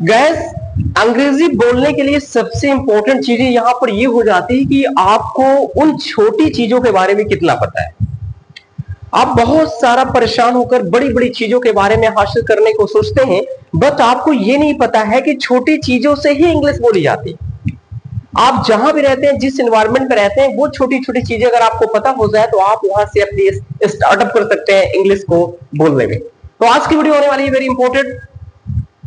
Gas अंग्रेजी बोलने के लिए सबसे इंपॉर्टेंट चीजें यहां पर ये हो जाती है कि आपको उन छोटी चीजों के बारे में कितना पता है। आप बहुत सारा परेशान होकर बड़ी बड़ी चीजों के बारे में हासिल करने को सोचते हैं, बट आपको ये नहीं पता है कि छोटी चीजों से ही इंग्लिश बोली जाती है। आप जहां भी रहते हैं, जिस एनवायरमेंट में रहते हैं, वो छोटी छोटी चीजें अगर आपको पता हो जाए तो आप वहां से अपनी स्टार्टअप कर सकते हैं इंग्लिश को बोलने में। तो आज की वीडियो होने वाली है वेरी इंपॉर्टेंट,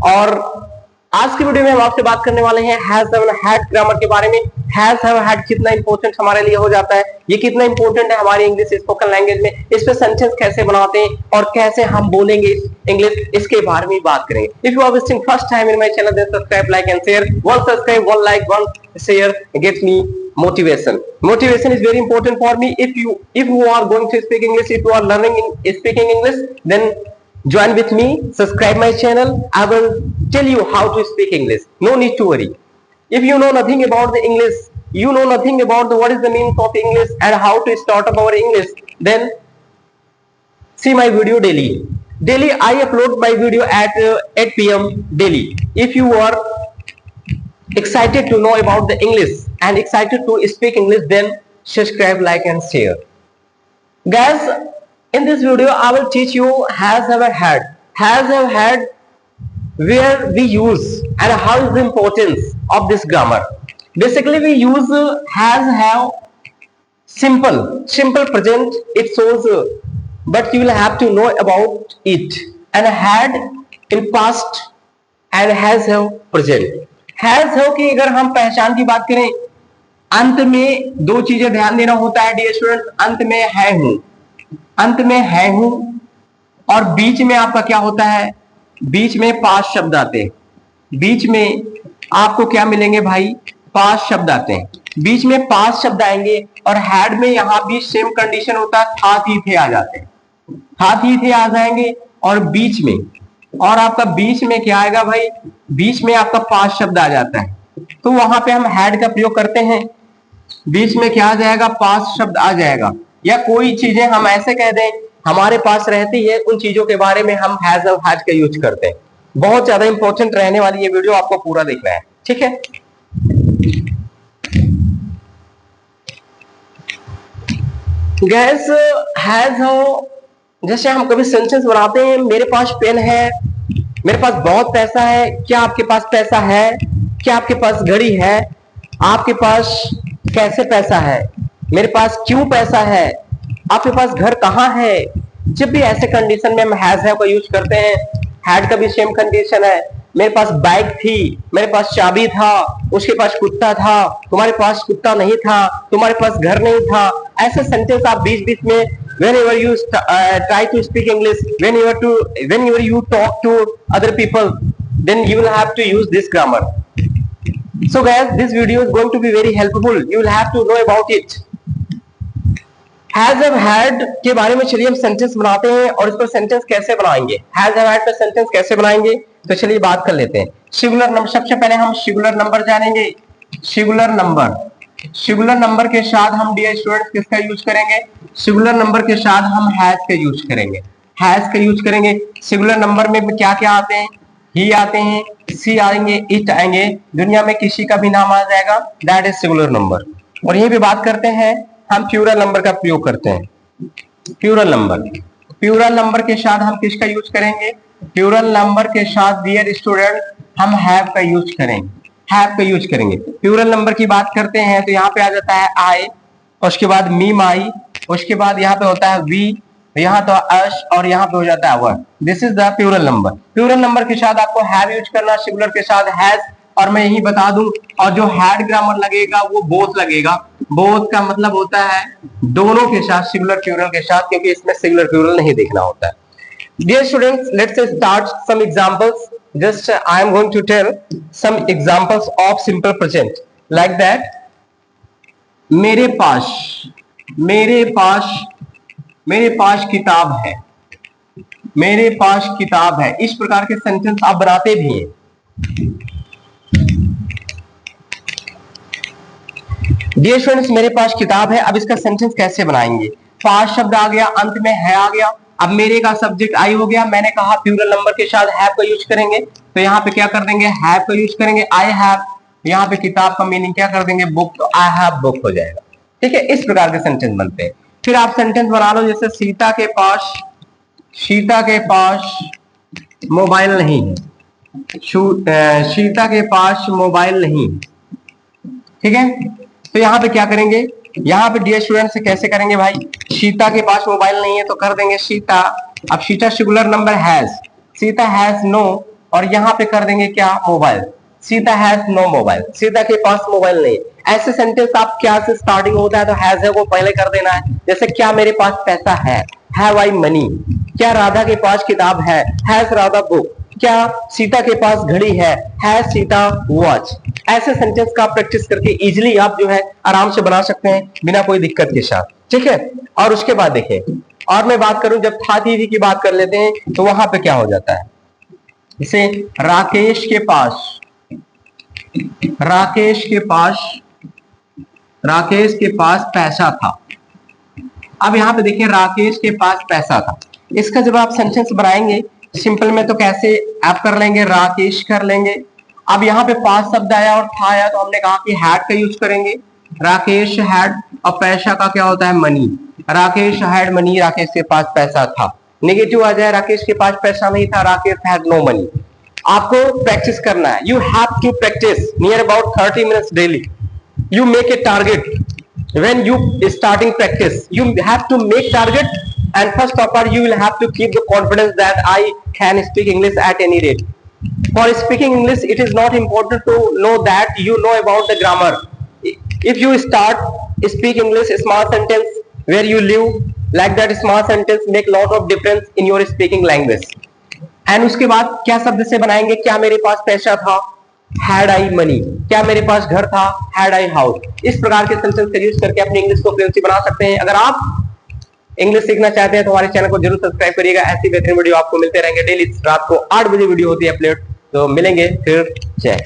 और आज की वीडियो में हम आपसे बात करने वाले हैं हैज हैव हैड ग्रामर के बारे में। हैज हैव हैड कितना इंपॉर्टेंट हमारे लिए हो जाता है, ये कितना इंपॉर्टेंट है हमारी इंग्लिश स्पोकन लैंग्वेज में, इस पे सेंटेंस कैसे बनाते हैं और कैसे हम बोलेंगे इंग्लिश, इसके बारे में बात करेंगे। If you are visiting first time in my channel, then subscribe, like and share. One subscribe, one like, one share gets me motivation. Motivation is very important for me. If you are going to speak English, if you are learning in speaking English, then join with me, subscribe my channel. I will tell you how to speak English. No need to worry. If you know nothing about the English, you know nothing about what is the meaning of English and how to start up our English, then see my video daily. Daily I upload my video at 8 p.m. daily. If you are excited to know about the English and excited to speak English, then subscribe, like and share. Guys, in this video I will teach you has ever had. Has ever had, where we use and how is the importance of this grammar. Basically we use has, have, simple present. It shows but you will have to know about it. And had in past and has, have present. Has हो कि अगर हम पहचान की बात करें, अंत में दो चीजें ध्यान देना होता है डियर स्टूडेंट्स। अंत में है हूं, अंत में है हूं, और बीच में आपका क्या होता है, बीच में पांच शब्द आते हैं। बीच में आपको क्या मिलेंगे भाई, पांच शब्द आते हैं, बीच में पांच शब्द आएंगे। और हैड में यहां भी सेम कंडीशन होता है, था थी थे आ जाते हैं, था थी थे आ जाएंगे। और बीच में, और आपका बीच में क्या आएगा भाई, बीच में आपका पांच शब्द आ जाता है, तो वहां पे हम हैड का प्रयोग करते हैं। बीच में क्या आ जाएगा, पांच शब्द आ जाएगा। या कोई चीजें हम ऐसे कह दें हमारे पास रहती है, उन चीजों के बारे में हम हैज और हैड का यूज करते हैं। बहुत ज्यादा इंपॉर्टेंट रहने वाली ये वीडियो, आपको पूरा देखना है, ठीक है। गैस हैज हो, जैसे हम कभी सेंटेंस बनाते हैं, मेरे पास पेन है, मेरे पास बहुत पैसा है। क्या आपके पास पैसा है? क्या आपके पास घड़ी है? आपके पास कैसे पैसा है? मेरे पास क्यों पैसा है? आपके पास घर कहाँ है? जब भी ऐसे कंडीशन में हम हैज हैव का यूज करते हैं, हैड का भी सेम कंडीशन है। मेरे पास बाइक थी, मेरे पास चाबी था, उसके पास कुत्ता था, तुम्हारे पास कुत्ता नहीं था, तुम्हारे पास घर नहीं था। ऐसे सेंटेंस आप बीच बीच में whenever you try to speak English, whenever you talk to other people, then you will have to use this grammar. So guys, this video is going to be very helpful. You will have to know about it. Has have had के बारे में चलिए हम sentence बनाते हैं, और इस पर सेंटेंस कैसे बनाएंगे, हैज हैव हैड पर सेंटेंस कैसे बनाएंगे, तो चलिए बात कर लेते हैं। सिंगुलर नंबर, सबसे पहले हम सिंगुलर नंबर जानेंगे। सिंगुलर नंबर, सिंगुलर नंबर के साथ हम डियर स्टूडेंट्स किसका यूज करेंगे, सिंगुलर नंबर के साथ हम हैज का यूज करेंगे, हैज का यूज करेंगे। सिंगुलर नंबर में क्या क्या आते हैं, ही आते हैं, सी आएंगे, इट आएंगे, दुनिया में किसी का भी नाम आ जाएगा, दैट इज सिंगुलर नंबर। और यहीं पे बात करते हैं हम प्लूरल नंबर का प्रयोग करते हैं। प्लूरल नंबर, प्लूरल नंबर के साथ हम किसका यूज करेंगे, प्लूरल नंबर के साथ डियर स्टूडेंट हम हैव का यूज करेंगे, हैव का यूज करेंगे। प्लूरल नंबर की बात करते हैं तो यहाँ पे आ जाता है आई, उसके बाद मी माई, उसके बाद यहाँ पे होता है वी, यहाँ तो अस, और यहाँ पे हो जाता है were. This is the plural number. Plural number के साथ आपको हैव यूज करना, सिंगुलर के साथ हैज। और मैं यही बता दूं, और जो हैड ग्रामर लगेगा वो बोथ लगेगा। बोथ का मतलब होता है दोनों के साथ, सिंगुलर प्लूरल के साथ, क्योंकि इसमें सिंगुलर प्लूरल नहीं देखना होता है। Dear students, let's start some examples. Just I am going to tell some examples of simple present like that. मेरे पास, मेरे पास, मेरे पास किताब है, मेरे पास किताब है। इस प्रकार के सेंटेंस आप बनाते भी हैं। डियर स्टूडेंट्स, मेरे पास किताब है, अब इसका सेंटेंस कैसे बनाएंगे। पांच शब्द आ गया, अंत में है आ गया, अब मेरे का सब्जेक्ट आई हो गया, मैंने कहा प्लूरल नंबर के साथ हैव का यूज करेंगे, तो यहाँ पे क्या कर देंगे, हैव का यूज करेंगे, आई हैव। यहाँ पे किताब का मीनिंग क्या कर देंगे, बुक, तो आई हैव बुक हो जाएगा। ठीक है, इस प्रकार के सेंटेंस बनते हैं। फिर आप सेंटेंस बना लो, जैसे सीता के पास मोबाइल नहीं है, सीता के पास मोबाइल नहीं। ठीक है, तो यहाँ पे क्या करेंगे, यहाँ पे डियर स्टूडेंट से कैसे करेंगे भाई, सीता के पास मोबाइल नहीं है तो कर देंगे सीता। अब Sita singular number has, Sita has no, और यहाँ पे कर देंगे क्या, mobile, Sita has no mobile, Sita के पास मोबाइल नहीं। ऐसे सेंटेंस आप क्या से स्टार्टिंग होता है तो हैज है वो पहले कर देना है। जैसे क्या मेरे पास पैसा है, हैव आई मनी। क्या राधा के पास किताब है, हैज राधा बुक। क्या सीता के पास घड़ी है, हैज सीता वॉच। ऐसे सेंटेंस का प्रैक्टिस करके इजीली आप जो है आराम से बना सकते हैं बिना कोई दिक्कत के साथ। ठीक है, और उसके बाद देखिए, और मैं बात करूं, जब था थी की बात कर लेते हैं तो वहां पे क्या हो जाता है, जैसे राकेश के पास पैसा था। अब यहाँ पे देखिए राकेश के पास पैसा था, इसका जब आप सेंटेंस बनाएंगे सिंपल में तो कैसे आप कर लेंगे, राकेश कर लेंगे। अब यहाँ पे पास शब्द आया और था आया तो हमने कहा कि हैड का यूज करेंगे, राकेश हैड, और पैसा का क्या होता है, money. Rakesh had money, Rakesh के पास पैसा था। नेगेटिव आ जाए, राकेश के पास पैसा नहीं था, राकेश हैड नो मनी। आपको प्रैक्टिस करना है, you have to practice near about 30 minutes daily. You make a target when you starting practice. You have to make target, and first of all you will have to keep the confidence that I can speak English at any rate. For speaking English, it is not important to know that you know about the grammar. If you start speak English small sentence where you live, like that small sentence make lot of difference in your speaking language. And उसके बाद क्या शब्द से बनाएंगे, क्या मेरे पास पैसा था, हैड आई मनी। क्या मेरे पास घर था, हैड आई हाउस। इस प्रकार के सेंटेंस का यूज करके अपनी इंग्लिश को फ्लुएंसी बना सकते हैं। अगर आप इंग्लिश सीखना चाहते हैं तो हमारे चैनल को जरूर सब्सक्राइब करिएगा। ऐसी बेहतरीन वीडियो आपको मिलते रहेंगे डेली। रात को 8 बजे वीडियो होती है अपलोड, तो मिलेंगे फिर। जय।